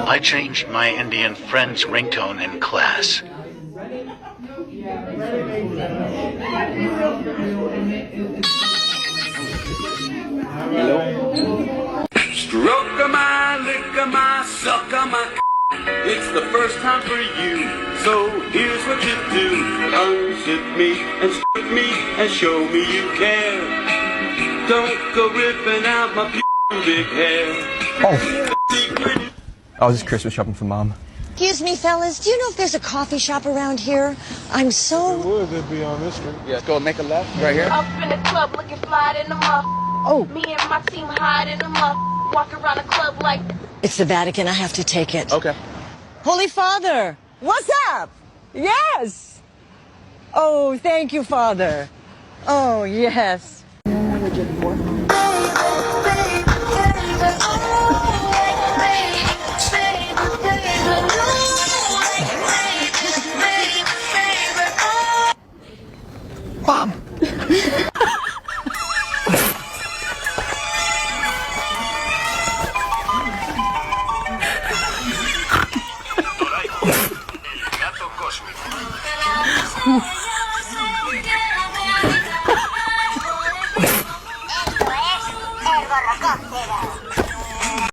I changed my Indian friend's ringtone in class. Stroke of my, lick of my, suck of my. It's the first time for you, so here's what you do. Unzip me and strip me and show me you care. Don't go ripping out my pubic hair. Oh, this is Christmas shopping for Mom. Excuse me, fellas, do you know if there's a coffee shop around here? I'm so... There would, it'd be on this street. Yeah, let's go and make a left right here. Up in the club looking fly in the muff. Oh. Me and my team hide in the muff. Walk around the club like... It's the Vatican, I have to take it. Okay. Holy Father! What's up? Yes! Oh, thank you, Father. Oh, yes. Mom!